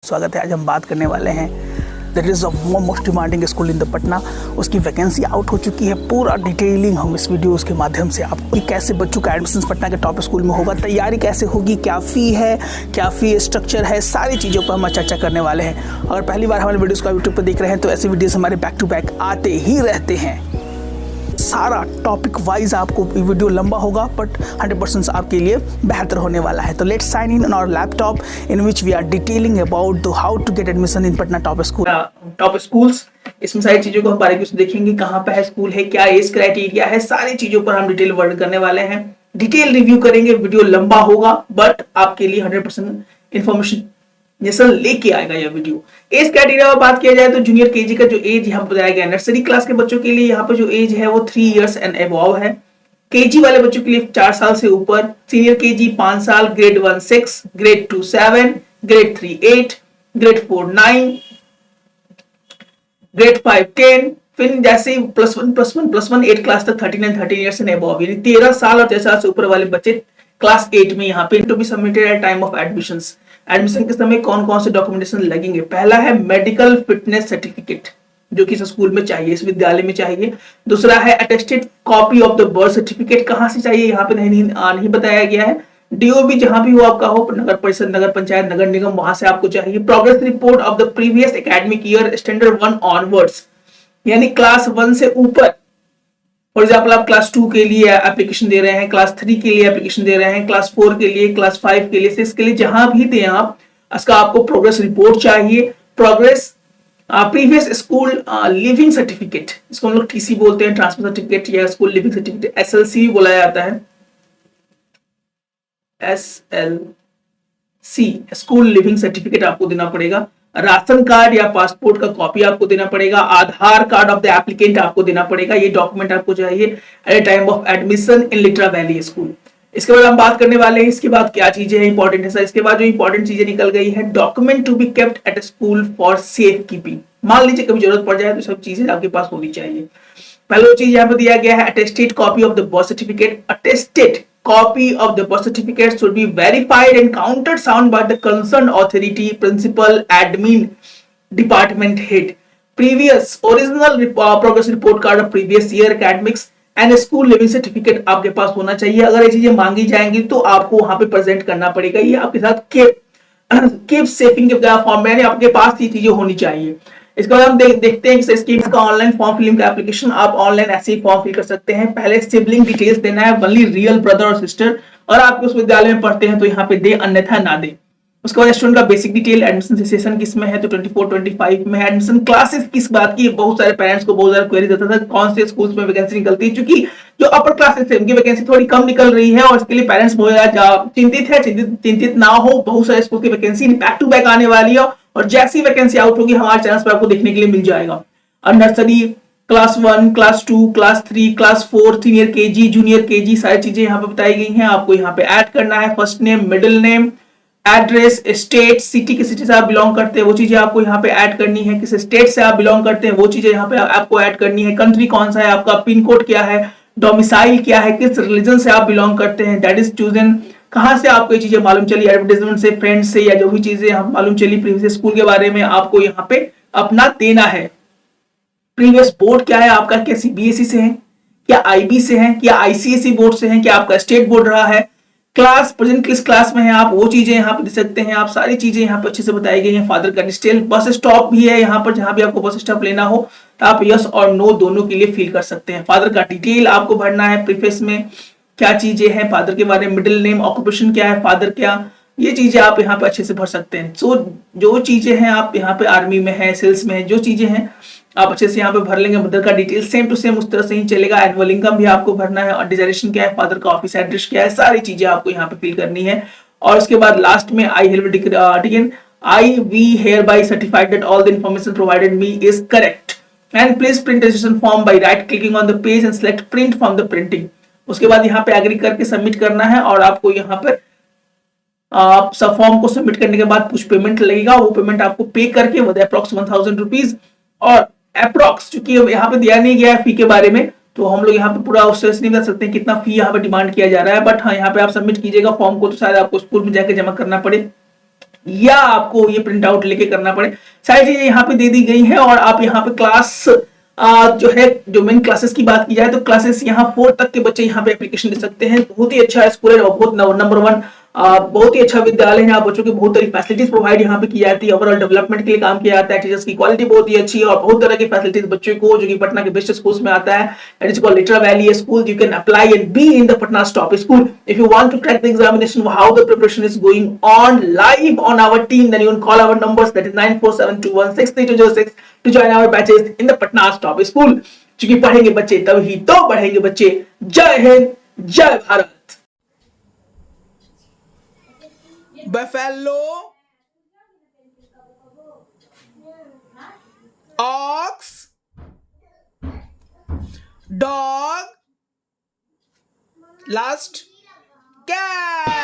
स्वागत है। आज हम बात करने वाले हैं that is the most demanding school in the Patna. उसकी वैकेंसी आउट हो चुकी है। पूरा डिटेलिंग हम इस वीडियोस के माध्यम से आपको कैसे बच्चों का एडमिशन पटना के टॉप स्कूल में होगा, तैयारी कैसे होगी, क्या फ़ी है, क्या फ़ी स्ट्रक्चर है, सारी चीज़ों पर हम चर्चा करने वाले हैं। अगर पहली बार हमारे वीडियोज़ को यूट्यूब पर देख रहे हैं तो ऐसे वीडियोज़ हमारे बैक टू बैक आते ही रहते हैं। सारा टॉपिक वाइज आपको वीडियो लंबा होगा बट 100% आपके लिए बेहतर होने वाला है। तो let's sign in on our laptop in which we are detailing about the how to get admission in Patna top school. Top schools, इसमें सारी चीज़ों को हम बारीकी से देखेंगे। कहाँ पे है स्कूल है, क्या एज क्राइटेरिया है, सारी चीज़ों पर हम डिटेल वर्णन करने वाले हैं। डिटेल रिव्यू करेंगे। वीडियो लंबा होगा बट आपके लिए 100% इन्फॉर्मेशन जैसा लेके आएगा यह वीडियो। एज क्राइटेरिया पर बात किया जाए तो जूनियर केजी का जो एज यहाँ बताया गया, नर्सरी क्लास के बच्चों के लिए यहाँ पर जो एज है वो 3 इयर्स एंड अबव है। केजी वाले बच्चों के लिए 4 साल से ऊपर, सीनियर केजी 5 साल, grade 1 6, grade 2 7, grade 3 8, grade 4 9, grade 5 10, फिर जैसे +1 8 क्लास तक 13 इयर्स एंड अबव, यानी 13 साल और 13 साल से ऊपर वाले बच्चे क्लास 8 में यहाँ पे to be submitted at time of admissions. Admission के समय कौन कौन से डॉक्यूमेंटेशन लगेंगे? पहला है मेडिकल फिटनेस सर्टिफिकेट जो कि स्कूल में चाहिए, इस विद्यालय में चाहिए। दूसरा है attested copy of the birth certificate. कहाँ से चाहिए यहाँ पे नहीं बताया गया है। डीओबी जहां भी हो आपका हो, नगर परिषद, नगर पंचायत, नगर निगम, वहां से आपको चाहिए। Progress report of the previous academic year standard 1 onwards, यानी क्लास 1 से ऊपर। फॉर एग्जाम्पल आप क्लास 2 के लिए एप्लीकेशन दे रहे हैं, क्लास 3 के लिए एप्लीकेशन दे रहे हैं, क्लास 4 के लिए, क्लास 5 के लिए, 6 के लिए, जहां भी दें आप, इसका आपको प्रोग्रेस रिपोर्ट चाहिए। Progress previous school leaving certificate, इसको हम लोग टीसी बोलते हैं, ट्रांसफर सर्टिफिकेट या स्कूल लिविंग सर्टिफिकेट, एसएलसी बोला जाता है। एसएलसी स्कूल लिविंग सर्टिफिकेट आपको देना पड़ेगा। राशन कार्ड या पासपोर्ट का कॉपी आपको देना पड़ेगा। Aadhaar card of the applicant आपको देना पड़ेगा। ये डॉक्यूमेंट आपको चाहिए at time of admission in Litera Valley School. इसके बाद हम बात करने वाले हैं इसके बाद क्या चीजें हैं इंपॉर्टेंट है सर। इसके बाद जो इंपॉर्टेंट चीजें निकल गई है, document to be kept at school for safe keeping. मान लीजिए कभी जरूरत पड़ जाए तो सब चीजें आपके पास होनी चाहिए। पहला चीज यहाँ पर दिया गया है attested copy of the birth certificate. Attested copy of the birth certificate should be verified and counted sound by the concerned authority, principal, admin, department head. Previous original progress report card of previous year academics and school living certificate आपके पास होना चाहिए। अगर ये चीजें मांगी जाएंगी तो आपको वहां पे प्रेजेंट करना पड़ेगा। ये आपके साथ केप सेविंग के फॉर्म में आपके पास ये चीजें होनी चाहिए। इसके बाद हम देखते हैं कि स्कीम का ऑनलाइन फॉर्म फिलिंग का एप्लीकेशन आप ऑनलाइन ऐसे ही फॉर्म फिल कर सकते हैं। पहले सिबलिंग डिटेल्स देना है, ओनली रियल ब्रदर और सिस्टर, और आप उस विद्यालय में पढ़ते हैं तो यहाँ पे दे, अन्यथा ना दे। उसके बाद स्टूडेंट का बेसिक डिटेल, एडमिशन सेशन किसमें है तो 24-25 में है। एडमिशन क्लासेस किस बात की, बहुत सारे पेरेंट्स को बहुत सारा क्वेरी देता था कौन से स्कूल्स में वैकेंसी निकलती है। क्योंकि जो अपर क्लासेस है उनकी वैकेंसी थोड़ी कम निकल रही है और इसके लिए पेरेंट्स बहुत ज्यादा चिंतित है। चिंतित ना हो, बहुत सारे स्कूल की वैकेंसी बैक टू बैक आने वाली है और जैसी वैकेंसी आउट होगी हमारे चैनल पर आपको देखने के लिए मिल जाएगा। और nursery, class 1, class 2, class 3, class 4, senior KG, junior KG, सारी चीजें यहाँ पे बताई गई हैं। आपको यहाँ पे ऐड करना है first name, middle name, address, state, city, किस सिटी से आप बिलोंग करते हैं वो चीजें आपको यहाँ पे ऐड करनी है। किस स्टेट से आप बिलोंग करते हैं वो चीजें यहाँ पे आपको ऐड करनी है। कंट्री कौन सा है आपका, पिन कोड क्या है, डोमिसाइल क्या है, किस रिलीजन से आप बिलोंग करते हैं, दैट इज चूजन। कहाँ से आपको ये चीजें मालूम चली, एडवर्टाइजमेंट से, फ्रेंड्स से, या जो भी चीजें मालूम चली प्रीवियस स्कूल के बारे में, आपको यहाँ पे अपना देना है। प्रीवियस बोर्ड क्या है आपका, क्या सीबीएसई से है, क्या आईबी से है, क्या आईसीएसई बोर्ड से है, क्या आपका स्टेट बोर्ड रहा है, क्लास प्रेजेंट किस क्लास में है आप, वो चीजें यहाँ पे दे सकते हैं आप। सारी चीजें यहाँ पे अच्छे से बताई गई हैं। फादर का डिटेल, बस स्टॉप भी है यहाँ पर, जहां भी आपको बस स्टॉप लेना हो तो आप यस और नो दोनों के लिए फिल कर सकते हैं। फादर का डिटेल आपको भरना है, प्रीफेस में क्या चीजें हैं फादर के बारे में, मिडिल नेम, ऑक्यूपेशन क्या है, फादर क्या, ये चीजें आप यहाँ पे अच्छे से भर सकते हैं। सो जो चीजें हैं आप यहाँ पे आर्मी में है, सेल्स में है, जो चीजें हैं आप अच्छे से यहाँ पे भर लेंगे। मदर का डिटेल सेम टू सेम उस तरह से ही चलेगा। एनुअल इनकम भी आपको भरना है और डिजर्वेशन क्या है, फादर का ऑफिस एड्रेस क्या है, सारी चीजें आपको यहाँ पे फिल करनी है। और उसके बाद लास्ट में I we hereby certified that all the information provided me is correct and please print registration form by right clicking on the page and select print from the printing. उसके बाद यहाँ पे agree करके submit करना है और आपको यहाँ पर आप सब फॉर्म को सबमिट करने के बाद कुछ पेमेंट लगेगा, वो पेमेंट आपको पे करके अप्रोक्स 1000 रुपीज। और अप्रोक्स चूंकि यहाँ पे दिया नहीं गया है फी के बारे में तो हम लोग यहाँ पे पूरा उससे नहीं बता सकते कितना फी यहाँ पे डिमांड किया जा रहा है, बट हाँ यहाँ पे आप सबमिट कीजिएगा फॉर्म को तो शायद आपको स्कूल में जाके जमा करना पड़े। या आपको ये प्रिंट आउट लेके करना पड़े, सारी चीजें यहाँ पे दे दी गई है। और आप यहाँ पे क्लास जो है, जो मेन क्लासेस की बात की जाए तो क्लासेस यहाँ 4 तक के बच्चे यहाँ पे एप्लीकेशन दे सकते हैं। बहुत ही अच्छा स्कूल है और बहुत नंबर 1 बहुत ही अच्छा विद्यालय है। आप बच्चों की बहुत सारी फैसिलिटीज प्रोवाइड यहाँ पे की जाती है, ओवरऑल डेवलपमेंट के लिए काम किया जाता है। टीचर्स की क्वालिटी बहुत ही अच्छी है और बहुत तरह की फैसिलिटीज बच्चों को, जो कि पटना के बेस्ट स्कूल्स में आता है। It is called Litera Valley school. You can apply and be in the Patna top school. If you want to crack the examination, how the preparation is going on live on our team, then you can call our numbers, that is 9472163206, to join our batches in the Patna top school. क्योंकि पढ़ेंगे बच्चे तभी तो बढ़ेंगे बच्चे। जय हिंद, जय Bharat. Buffalo, ox, dog, last cat.